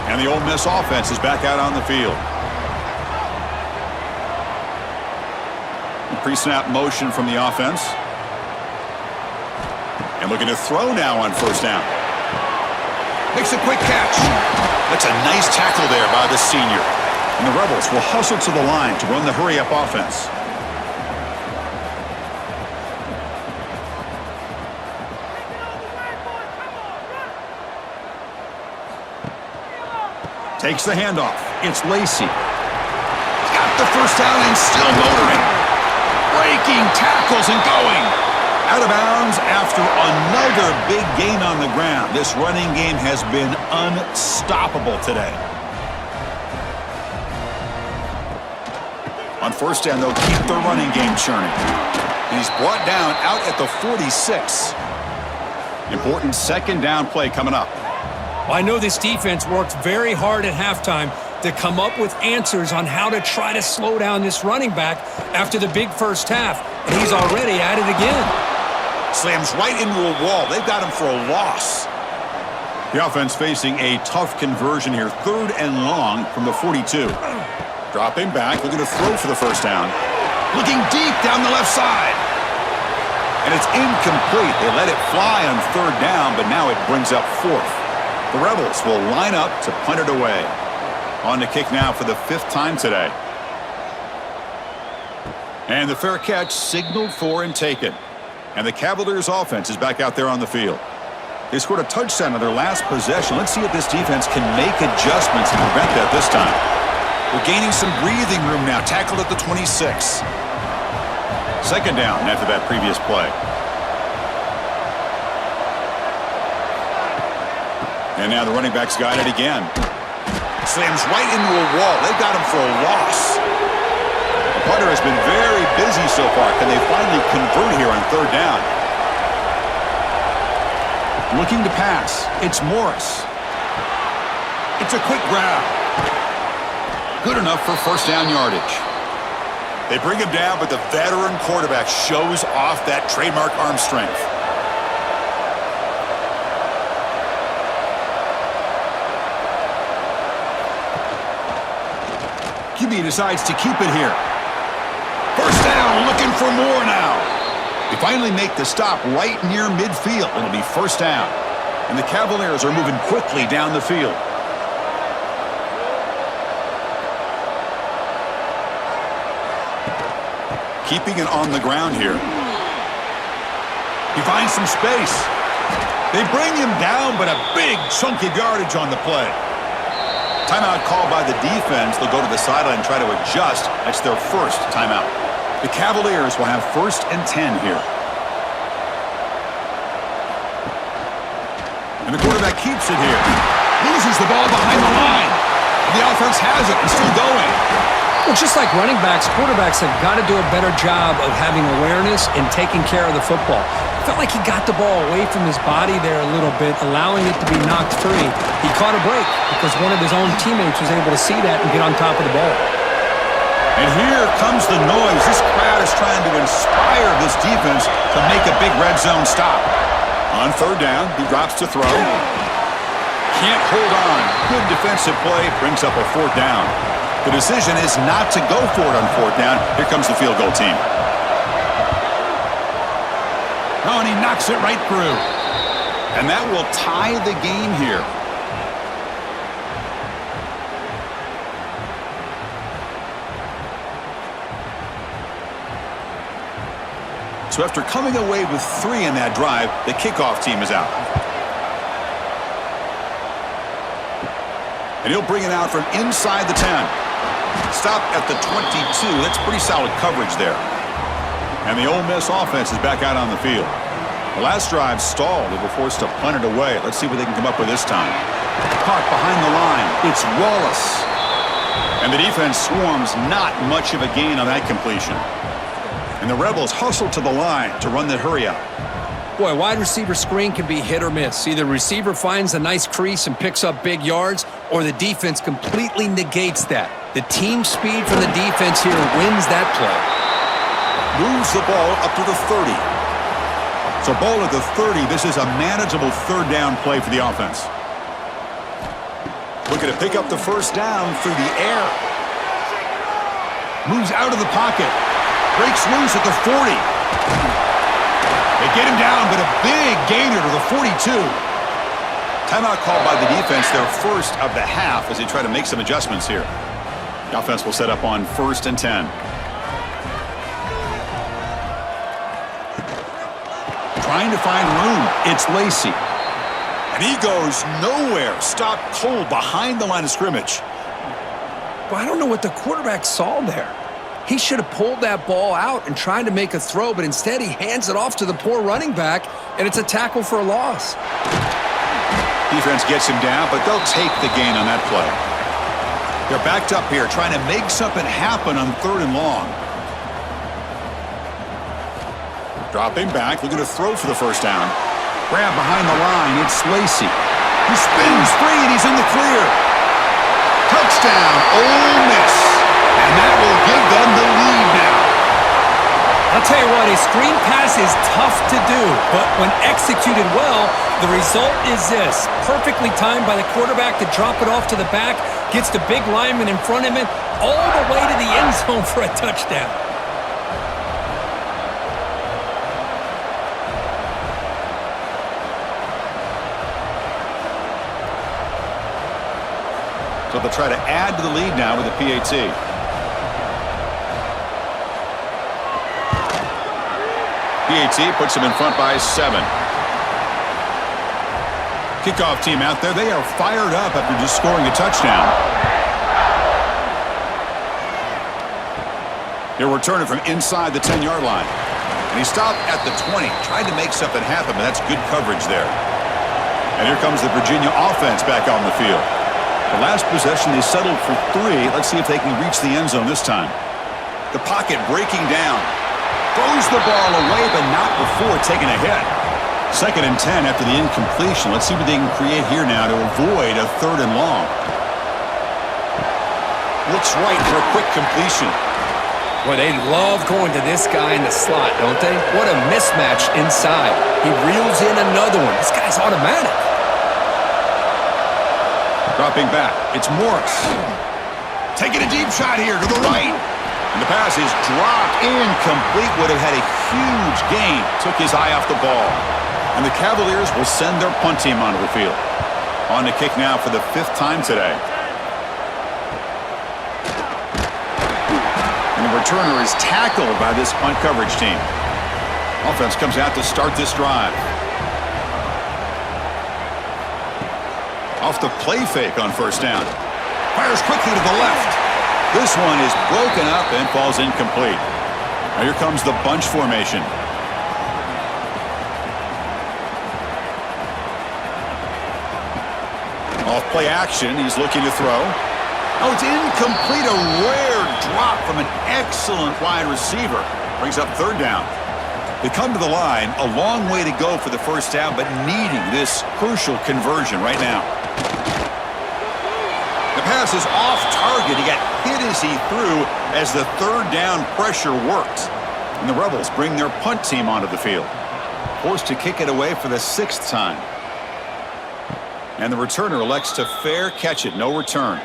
And the Ole Miss offense is back out on the field. Pre-snap motion from the offense. And looking to throw now on 1st down. Makes a quick catch. That's a nice tackle there by the senior. And the Rebels will hustle to the line to run the hurry-up offense. Takes the handoff. It's Lacey. Got the 1st down and still motoring. Breaking tackles and going. Out of bounds after another big gain on the ground. This running game has been unstoppable today. On 1st down, they'll keep the running game churning. And he's brought down out at the 46. Important 2nd down play coming up. Well, I know this defense worked very hard at halftime to come up with answers on how to try to slow down this running back after the big 1st half. And he's already at it again. Slams right into a wall. They've got him for a loss. The offense facing a tough conversion here. 3rd and long from the 42. Dropping back, looking to throw for the 1st down. Looking deep down the left side. And it's incomplete. They let it fly on 3rd down, but now it brings up 4th. The Rebels will line up to punt it away. On to kick now for the 5th time today. And the fair catch signaled for and taken. And the Cavaliers offense is back out there on the field. They scored a touchdown on their last possession. Let's see if this defense can make adjustments to prevent that this time. We're gaining some breathing room now. Tackled at the 26. 2nd down after that previous play. And now the running back's got it again. Slams right into a wall. They've got him for a loss. The punter has been very busy so far. Can they finally convert here on 3rd down? Looking to pass. It's Morris. It's a quick grab. Good enough for 1st down yardage. They bring him down, but the veteran quarterback shows off that trademark arm strength. QB decides to keep it here. 1st down, looking for more now. They finally make the stop right near midfield. It'll be 1st down. And the Cavaliers are moving quickly down the field. Keeping it on the ground here. He finds some space. They bring him down, but a big chunk of yardage on the play. Timeout called by the defense. They'll go to the sideline and try to adjust. That's their 1st timeout. The Cavaliers will have 1st and 10 here. And the quarterback keeps it here. loses the ball behind the line. The offense has it and still going. Well, just like running backs, quarterbacks have got to do a better job of having awareness and taking care of the football. Felt like he got the ball away from his body there a little bit, allowing it to be knocked free. He caught a break because one of his own teammates was able to see that and get on top of the ball. And here comes the noise. This crowd is trying to inspire this defense to make a big red zone stop. On third down, he drops to throw. Can't hold on. Good defensive play, brings up a fourth down. The decision is not to go for it on fourth down. Here comes the field goal team. Oh, and he knocks it right through. And that will tie the game here. So after coming away with 3 in that drive, the kickoff team is out. And he'll bring it out from inside the 10. Stop at the 22. That's pretty solid coverage there. And the Ole Miss offense is back out on the field. The last drive stalled. They were forced to punt it away. Let's see what they can come up with this time. Caught behind the line. It's Wallace. And the defense swarms, not much of a gain on that completion. And the Rebels hustle to the line to run the hurry up. Boy, wide receiver screen can be hit or miss. Either receiver finds a nice crease and picks up big yards, or the defense completely negates that. The team speed from the defense here wins that play. Moves the ball up to the 30. So ball at the 30. This is a manageable third down play for the offense. Looking to pick up the first down through the air. Moves out of the pocket. Breaks loose at the 40. They get him down, but a big gainer to the 42. Timeout called by the defense, their first of the half, as they try to make some adjustments here. The offense will set up on 1st and 10. Trying to find room. It's Lacey. And he goes nowhere. Stopped cold behind the line of scrimmage. But I don't know what the quarterback saw there. He should have pulled that ball out and tried to make a throw, but instead he hands it off to the poor running back, and it's a tackle for a loss. Defense gets him down, but they'll take the gain on that play. They're backed up here, trying to make something happen on 3rd and long. Dropping back, looking to throw for the first down. Grab behind the line, it's Lacey. He spins free, and he's in the clear. Touchdown, Ole Miss. And that will give them the lead now. I'll tell you what, a screen pass is tough to do, but when executed well, the result is this. Perfectly timed by the quarterback to drop it off to the back, gets the big lineman in front of him, all the way to the end zone for a touchdown. So they'll try to add to the lead now with a PAT. PAT puts them in front by 7. Kickoff team out there. They are fired up after just scoring a touchdown. They're returning from inside the 10-yard line. And he stopped at the 20. Tried to make something happen, but that's good coverage there. And here comes the Virginia offense back on the field. The last possession, they settled for 3. Let's see if they can reach the end zone this time. The pocket breaking down. Throws the ball away, but not before taking a hit. 2nd and 10 after the incompletion. Let's see what they can create here now to avoid a 3rd and long. Looks right for a quick completion. Boy, they love going to this guy in the slot, don't they? What a mismatch inside. He reels in another one. This guy's automatic. Dropping back, it's Morris. Taking a deep shot here to the right. And the pass is dropped incomplete. Would have had a huge gain. Took his eye off the ball. And the Cavaliers will send their punt team onto the field. On to kick now for the 5th time today. And the returner is tackled by this punt coverage team. Offense comes out to start this drive. Off the play fake on 1st down. Fires quickly to the left. This one is broken up and falls incomplete. Now here comes the bunch formation. Off play action, he's looking to throw. Oh, it's incomplete. A rare drop from an excellent wide receiver. Brings up third down. They come to the line, a long way to go for the first down, but needing this crucial conversion right now. The pass is off target. He got hit as he threw as the third down pressure worked. And the Rebels bring their punt team onto the field. Forced to kick it away for the 6th time. And the returner elects to fair catch it, no return.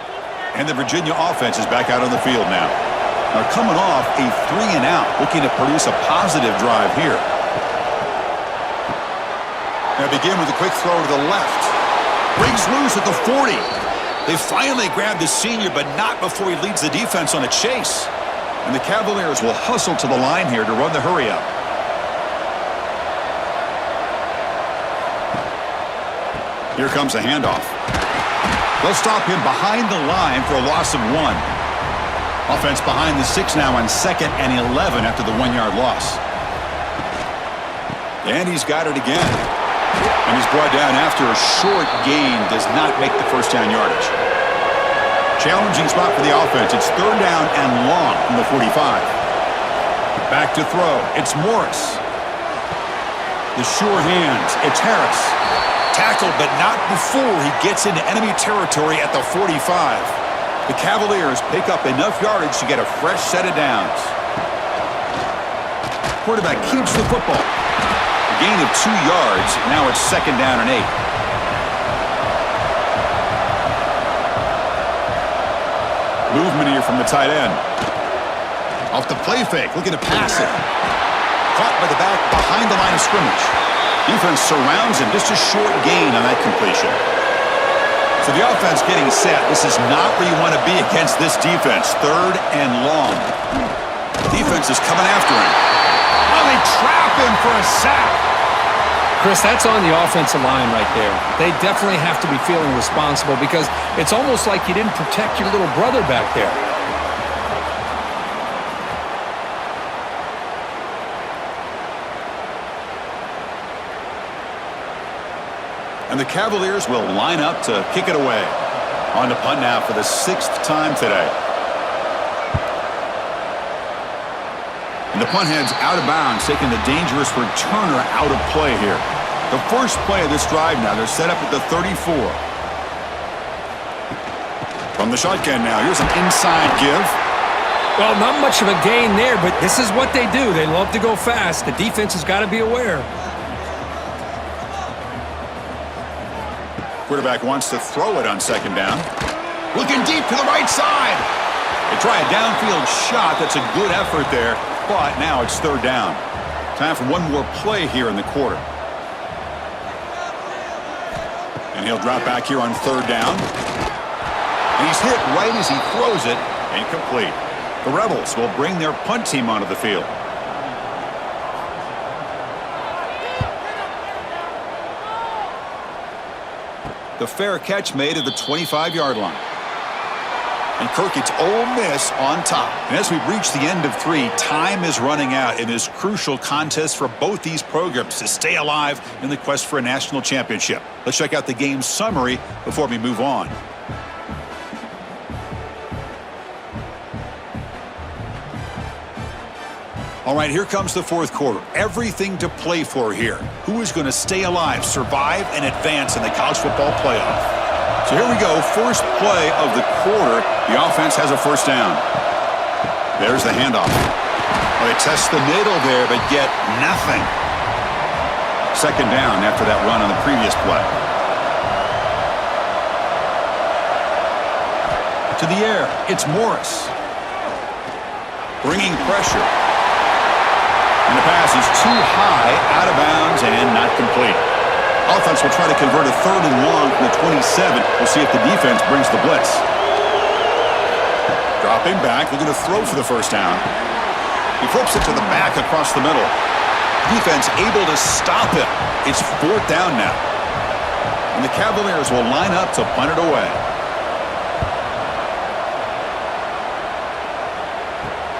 And the Virginia offense is back out on the field now. Now coming off a 3-and-out, looking to produce a positive drive here. Now begin with a quick throw to the left. Breaks loose at the 40. They finally grab the senior, but not before he leads the defense on a chase. And the Cavaliers will hustle to the line here to run the hurry up. Here comes a handoff. They'll stop him behind the line for a loss of 1. Offense behind the 6 now on 2nd and 11 after the 1-yard loss. And he's got it again. And he's brought down after a short gain does not make the first down yardage. Challenging spot for the offense. It's third down and long from the 45. Back to throw. It's Morris. The sure hands. It's Harris. Tackled, but not before he gets into enemy territory at the 45. The Cavaliers pick up enough yardage to get a fresh set of downs. Quarterback keeps the football. A gain of 2 yards. Now it's 2nd down and 8. Movement here from the tight end. Off the play fake, looking to pass it. Caught by the back behind the line of scrimmage. Defense surrounds him. Just a short gain on that completion. So the offense getting set. This is not where you want to be against this defense. Third and long. Defense is coming after him. Oh, they trap him for a sack. Chris, that's on the offensive line right there. They definitely have to be feeling responsible because it's almost like you didn't protect your little brother back there. And the Cavaliers will line up to kick it away. On to punt now for the 6th time today. And the punt heads out of bounds, taking the dangerous returner out of play here. The first play of this drive now, they're set up at the 34. From the shotgun now, here's an inside give. Well, not much of a gain there, but this is what they do. They love to go fast. The defense has got to be aware. Quarterback wants to throw it on 2nd down. Looking deep to the right side. They try a downfield shot. That's a good effort there, but now it's 3rd down. Time for one more play here in the quarter. And he'll drop back here on 3rd down. And he's hit right as he throws it. Incomplete. The Rebels will bring their punt team onto the field. The fair catch made at the 25-yard line. And Kirk, it's Ole Miss on top. And as we reach the end of 3, time is running out in this crucial contest for both these programs to stay alive in the quest for a national championship. Let's check out the game summary before we move on. All right, here comes the 4th quarter. Everything to play for here. Who is going to stay alive, survive, and advance in the college football playoff? So here we go. First play of the quarter. The offense has a first down. There's the handoff. Well, they test the middle there, but get nothing. 2nd down after that run on the previous play. To the air. It's Morris. Bringing pressure. And the pass is too high, out of bounds, and not complete. Offense will try to convert a 3rd and long from the 27. We'll see if the defense brings the blitz. Dropping back, looking to throw for the first down. He flips it to the back across the middle. Defense able to stop him. It's 4th down now. And the Cavaliers will line up to punt it away.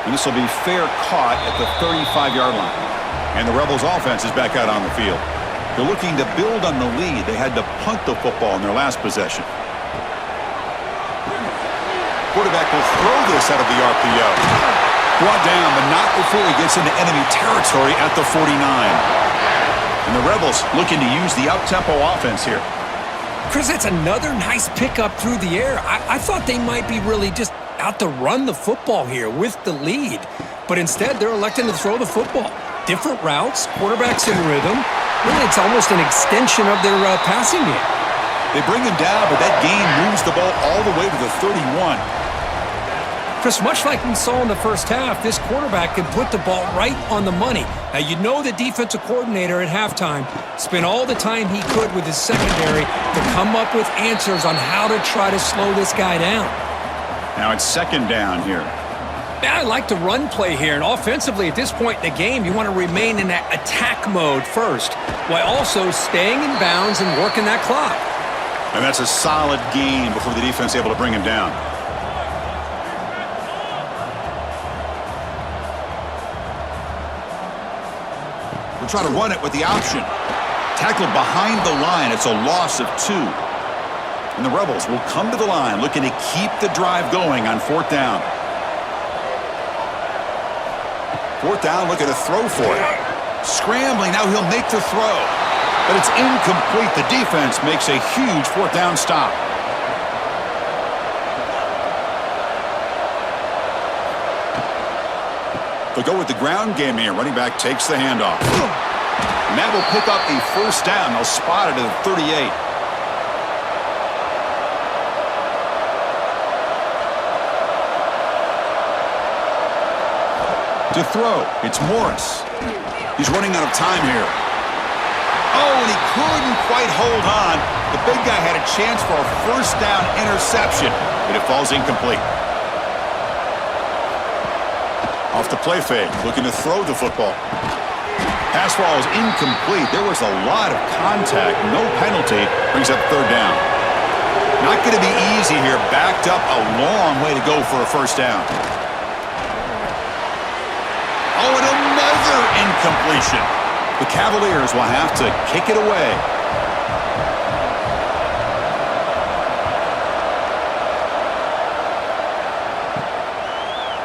And this will be fair caught at the 35-yard line. And the Rebels offense is back out on the field. They're looking to build on the lead. They had to punt the football in their last possession. Quarterback will throw this out of the RPO. Brought down, but not before he gets into enemy territory at the 49. And the Rebels looking to use the up-tempo offense here. Chris, that's another nice pickup through the air. I thought they might be really just out to run the football here with the lead. But instead, they're electing to throw the football. Different routes, quarterbacks in rhythm. Really, it's almost an extension of their passing game. They bring him down, but that gain moves the ball all the way to the 31. Chris, much like we saw in the first half, this quarterback can put the ball right on the money. Now, you know the defensive coordinator at halftime spent all the time he could with his secondary to come up with answers on how to try to slow this guy down. Now it's second down here. Now, I like the run play here, and offensively at this point in the game, you want to remain in that attack mode first, while also staying in bounds and working that clock. And that's a solid gain before the defense is able to bring him down. We'll try to run it with the option. Tackled behind the line. It's a loss of 2. And the Rebels will come to the line looking to keep the drive going on 4th down. 4th down, looking to throw for it. Scrambling, now he'll make the throw. But it's incomplete. The defense makes a huge 4th down stop. They'll go with the ground game here. Running back takes the handoff. And that will pick up a 1st down. They'll spot it at the 38. To throw, it's Morris. He's running out of time here. Oh, and he couldn't quite hold on. The big guy had a chance for a 1st down interception, but it falls incomplete. Off the play fake, looking to throw the football. Pass ball is incomplete. There was a lot of contact. No penalty. Brings up 3rd down. Not going to be easy here. Backed up a long way to go for a 1st down. Oh, and another incompletion. The Cavaliers will have to kick it away.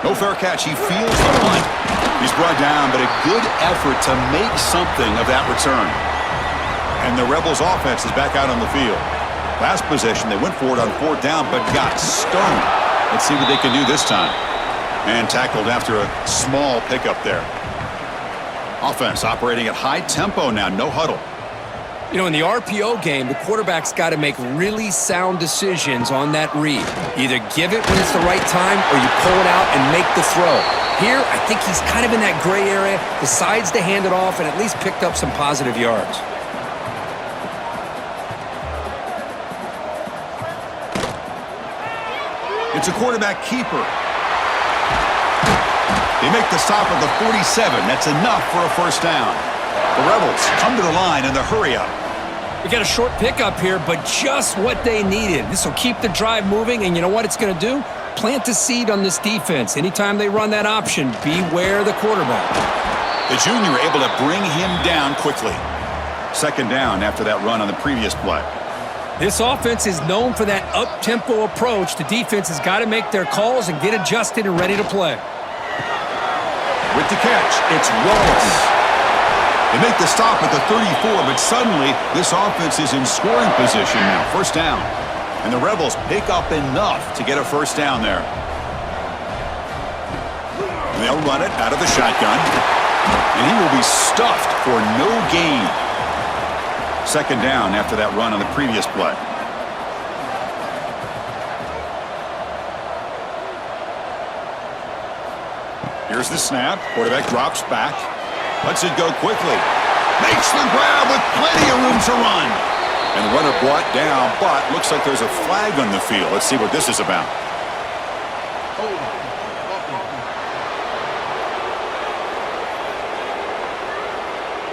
No fair catch. He feels the punt. He's brought down, but a good effort to make something of that return. And the Rebels offense is back out on the field. Last possession, they went for it on 4th down, but got stoned. Let's see what they can do this time. And tackled after a small pickup there. Offense operating at high tempo now, no huddle. You know, in the RPO game, the quarterback's got to make really sound decisions on that read. Either give it when it's the right time or you pull it out and make the throw. Here, I think he's kind of in that gray area, decides to hand it off and at least picked up some positive yards. It's a quarterback keeper. They make the stop at the 47. That's enough for a 1st down. The Rebels come to the line in the hurry-up. We got a short pickup here, but just what they needed. This will keep the drive moving, and you know what it's going to do? Plant a seed on this defense. Anytime they run that option, beware the quarterback. The junior able to bring him down quickly. 2nd down after that run on the previous play. This offense is known for that up-tempo approach. The defense has got to make their calls and get adjusted and ready to play. With the catch, it's Wallace. They make the stop at the 34, but suddenly this offense is in scoring position now. 1st down. And the Rebels pick up enough to get a 1st down there. And they'll run it out of the shotgun. And he will be stuffed for no gain. 2nd down after that run on the previous play. Here's the snap. Quarterback drops back. Lets it go quickly. Makes the grab with plenty of room to run. And the runner brought down, but looks like there's a flag on the field. Let's see what this is about.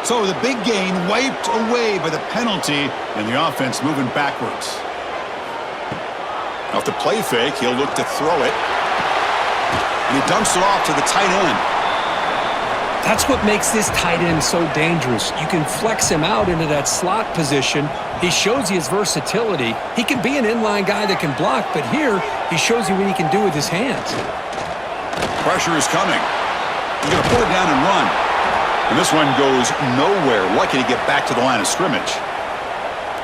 So the big gain wiped away by the penalty, and the offense moving backwards. Off the play fake, he'll look to throw it. And he dumps it off to the tight end. That's what makes this tight end so dangerous. You can flex him out into that slot position. He shows you his versatility. He can be an inline guy that can block, but here he shows you what he can do with his hands. Pressure is coming. He's going to pull it down and run. And this one goes nowhere. Lucky to get back to the line of scrimmage.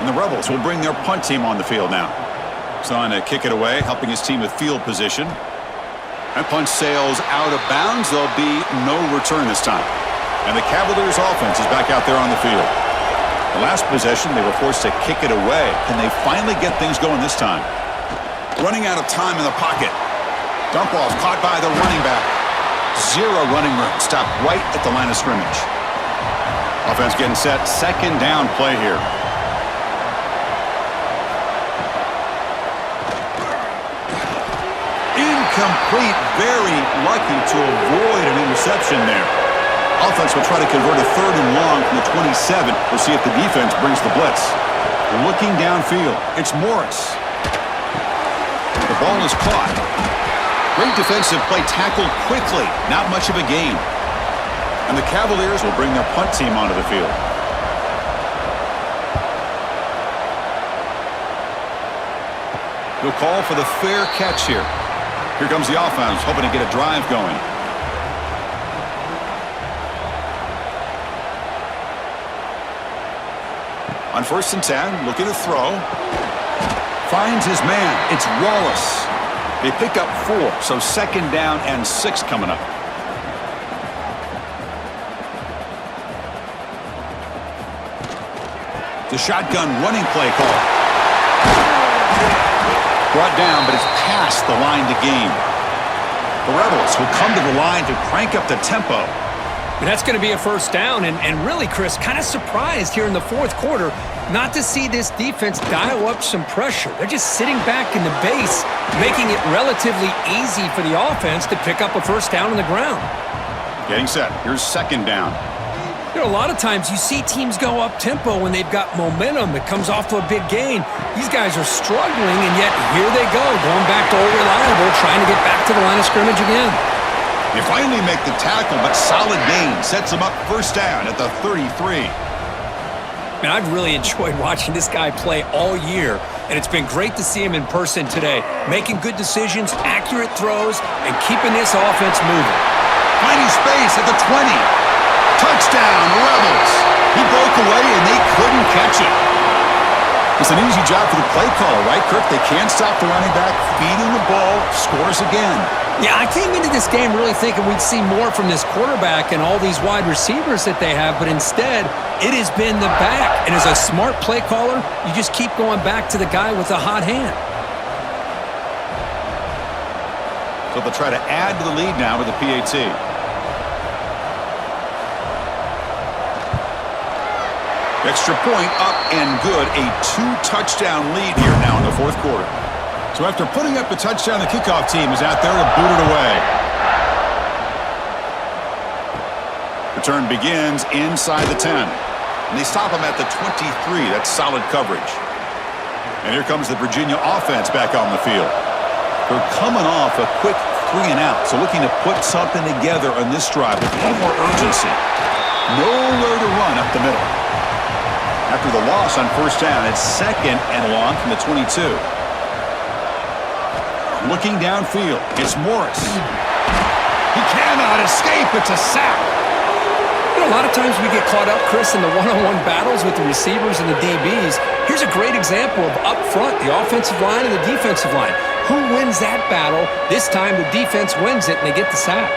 And the Rebels will bring their punt team on the field now. He's on to kick it away, helping his team with field position. That punt sails out of bounds. There'll be no return this time. And the Cavaliers offense is back out there on the field. The last possession, they were forced to kick it away. Can they finally get things going this time? Running out of time in the pocket. Dump off caught by the running back. Zero running room. Stopped right at the line of scrimmage. Offense getting set. Second down play here. Incomplete. Very lucky to avoid an interception there. Offense will try to convert a 3rd and long from the 27. We'll see if the defense brings the blitz. Looking downfield. It's Morris. The ball is caught. Great defensive play, tackled quickly. Not much of a gain. And the Cavaliers will bring their punt team onto the field. He'll call for the fair catch here. Here comes the offense, hoping to get a drive going. On 1st and 10, looking to throw. Finds his man. It's Wallace. They pick up 4, so 2nd down and 6 coming up. The shotgun running play call. Brought down, but it's past the line to gain. The Rebels will come to the line to crank up the tempo. And that's going to be a 1st down, and really, Chris, kind of surprised here in the 4th quarter not to see this defense dial up some pressure. They're just sitting back in the base, making it relatively easy for the offense to pick up a 1st down on the ground. Getting set. Here's 2nd down. You know, a lot of times you see teams go up-tempo when they've got momentum that comes off to a big gain. These guys are struggling, and yet here they go, going back to old reliable, trying to get back to the line of scrimmage again. They finally make the tackle, but solid gain. Sets them up 1st down at the 33. Man, I've really enjoyed watching this guy play all year, and it's been great to see him in person today, making good decisions, accurate throws, and keeping this offense moving. Finding space at the 20. Touchdown, Rebels. He broke away, and they couldn't catch it. It's an easy job for the play caller, right, Kirk? They can't stop the running back, feeding the ball, scores again. Yeah, I came into this game really thinking we'd see more from this quarterback and all these wide receivers that they have, but instead, it has been the back. And as a smart play caller, you just keep going back to the guy with the hot hand. So they'll try to add to the lead now with the PAT. Extra point up and good. A 2-touchdown lead here now in the 4th quarter. So after putting up the touchdown, the kickoff team is out there to boot it away. Return begins inside the 10. And they stop him at the 23. That's solid coverage. And here comes the Virginia offense back on the field. They're coming off a quick 3 and out, so looking to put something together on this drive with a little more urgency. Nowhere to run up the middle. After the loss on 1st down, it's 2nd and long from the 22. Looking downfield, it's Morris. He cannot escape. It's a sack. You know, a lot of times we get caught up, Chris, in the one-on-one battles with the receivers and the DBs. Here's a great example of up front, the offensive line and the defensive line. Who wins that battle? This time the defense wins it, and they get the sack.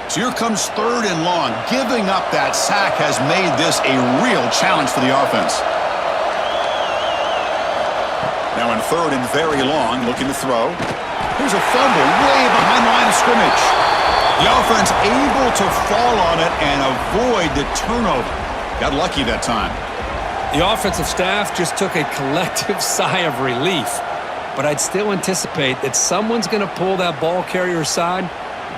So here comes 3rd and long. Giving up that sack has made this a real challenge for the offense. Now in 3rd and very long, looking to throw. Here's a fumble way behind the line of scrimmage. The offense able to fall on it and avoid the turnover. Got lucky that time. The offensive staff just took a collective sigh of relief. But I'd still anticipate that someone's going to pull that ball carrier aside.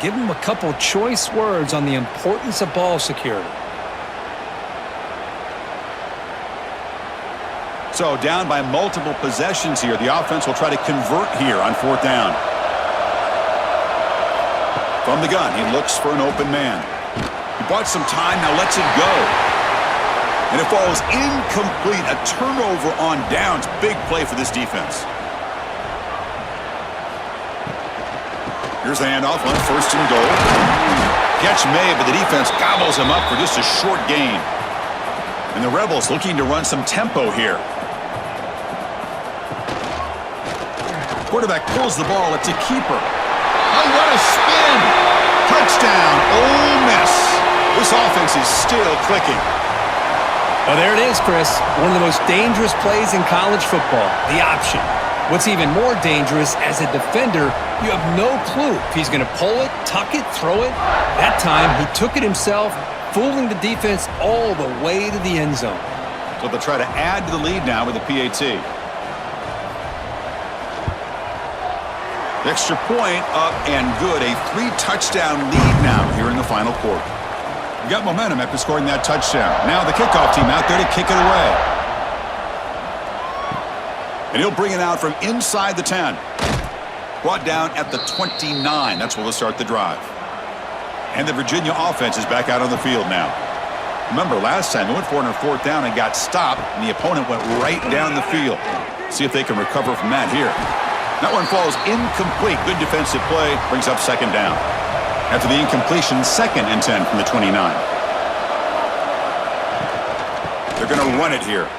Give him a couple choice words on the importance of ball security. So down by multiple possessions here. The offense will try to convert here on 4th down. From the gun, he looks for an open man. He bought some time, now lets it go. And it falls incomplete. A turnover on downs. Big play for this defense. Here's the handoff on 1st and goal. Catch made, but the defense gobbles him up for just a short gain. And the Rebels looking to run some tempo here. Quarterback pulls the ball. It's a keeper. Oh, what a spin! Touchdown, Ole Miss. This offense is still clicking. Well, there it is, Chris. One of the most dangerous plays in college football, the option. What's even more dangerous, as a defender, you have no clue if he's going to pull it, tuck it, throw it. That time, he took it himself, fooling the defense all the way to the end zone. So they'll try to add to the lead now with a PAT. Extra point up and good. A 3-touchdown lead now here in the final quarter. We got momentum after scoring that touchdown. Now the kickoff team out there to kick it away. And he'll bring it out from inside the 10. Brought down at the 29. That's where they'll start the drive. And the Virginia offense is back out on the field now. Remember, last time they went for it on 4th down and got stopped, and the opponent went right down the field. See if they can recover from that here. That one falls incomplete. Good defensive play. Brings up 2nd down. After the incompletion, 2nd and 10 from the 29. They're going to run it here.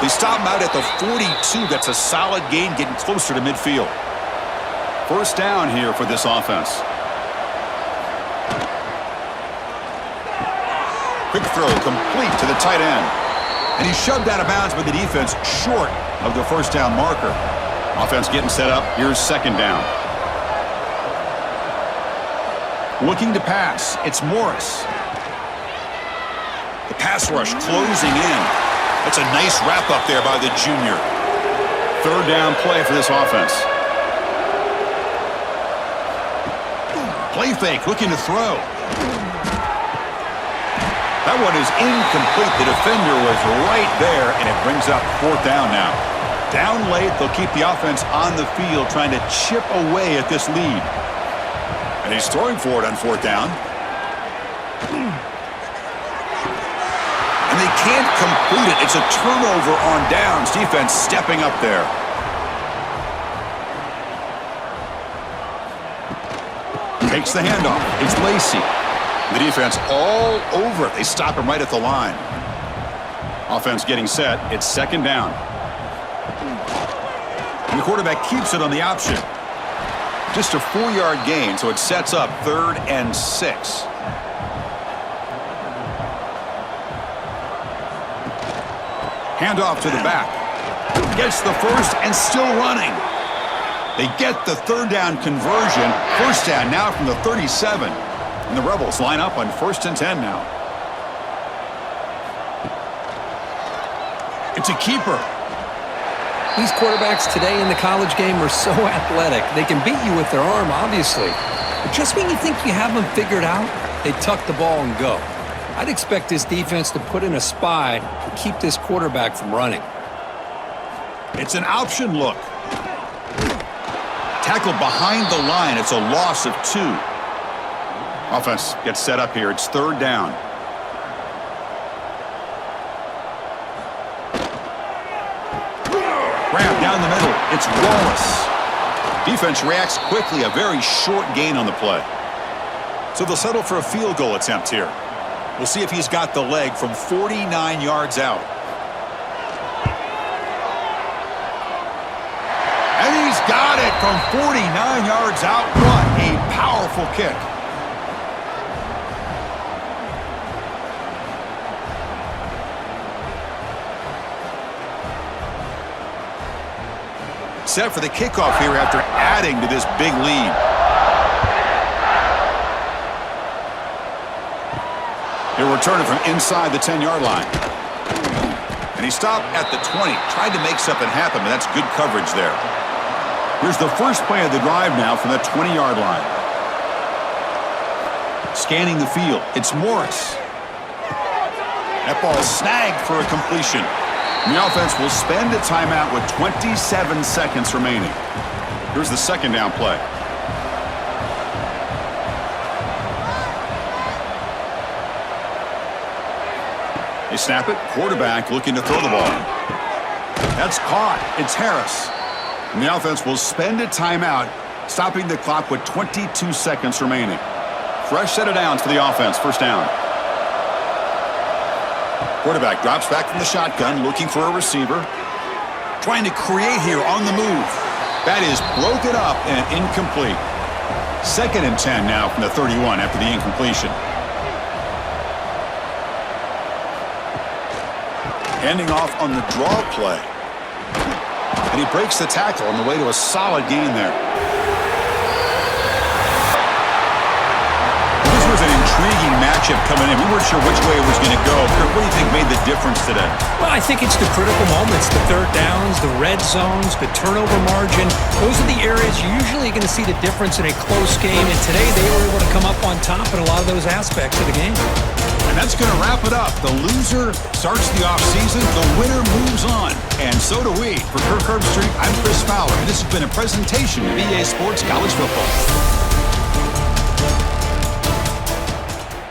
They stop him out at the 42. That's a solid gain, getting closer to midfield. 1st down here for this offense. Quick throw, complete to the tight end. And he's shoved out of bounds by the defense, short of the 1st down marker. Offense getting set up. Here's 2nd down. Looking to pass. It's Morris. The pass rush closing in. That's a nice wrap up there by the junior. 3rd down play for this offense. Play fake, looking to throw. That one is incomplete. The defender was right there, and it brings up 4th down now. Down late, they'll keep the offense on the field, trying to chip away at this lead. And he's throwing for it on 4th down. And they can't complete it. It's a turnover on downs. Defense stepping up there. Takes the handoff. It's Lacey. The defense all over it. They stop him right at the line. Offense getting set. It's 2nd down. And the quarterback keeps it on the option. Just a 4-yard gain, so it sets up 3rd and 6. Handoff to the back. Gets the first and still running. They get the 3rd down conversion. 1st down now from the 37. And the Rebels line up on 1st and 10 now. It's a keeper. These quarterbacks today in the college game are so athletic. They can beat you with their arm, obviously. But just when you think you have them figured out, they tuck the ball and go. I'd expect this defense to put in a spy to keep this quarterback from running. It's an option look. Tackled behind the line. It's a loss of 2. Offense gets set up here. It's 3rd down. Grab down the middle. It's Wallace. Defense reacts quickly. A very short gain on the play. So they'll settle for a field goal attempt here. We'll see if he's got the leg from 49 yards out. And he's got it from 49 yards out. What a powerful kick. Set for the kickoff here after adding to this big lead. He'll return it from inside the 10-yard line. And he stopped at the 20. Tried to make something happen, but that's good coverage there. Here's the first play of the drive now from the 20-yard line. Scanning the field. It's Morris. That ball snagged for a completion. And the offense will spend a timeout with 27 seconds remaining. Here's the second down play. They snap it. Quarterback looking to throw the ball. That's caught. It's Harris. And the offense will spend a timeout, stopping the clock with 22 seconds remaining. Fresh set of downs for the offense. First down. Quarterback drops back from the shotgun, looking for a receiver. Trying to create here on the move. That is broken up and incomplete. 2nd and 10 now from the 31 after the incompletion. Handing off on the draw play. And he breaks the tackle on the way to a solid gain there. This was an intriguing matchup coming in. We weren't sure which way it was going to go. What do you think made the difference today? Well, I think it's the critical moments, the third downs, the red zones, the turnover margin. Those are the areas you're usually going to see the difference in a close game. And today they were able to come up on top in a lot of those aspects of the game. And that's going to wrap it up. The loser starts the offseason. The winner moves on. And so do we. For Kirk Herbstreit, I'm Chris Fowler. And this has been a presentation of EA Sports College Football.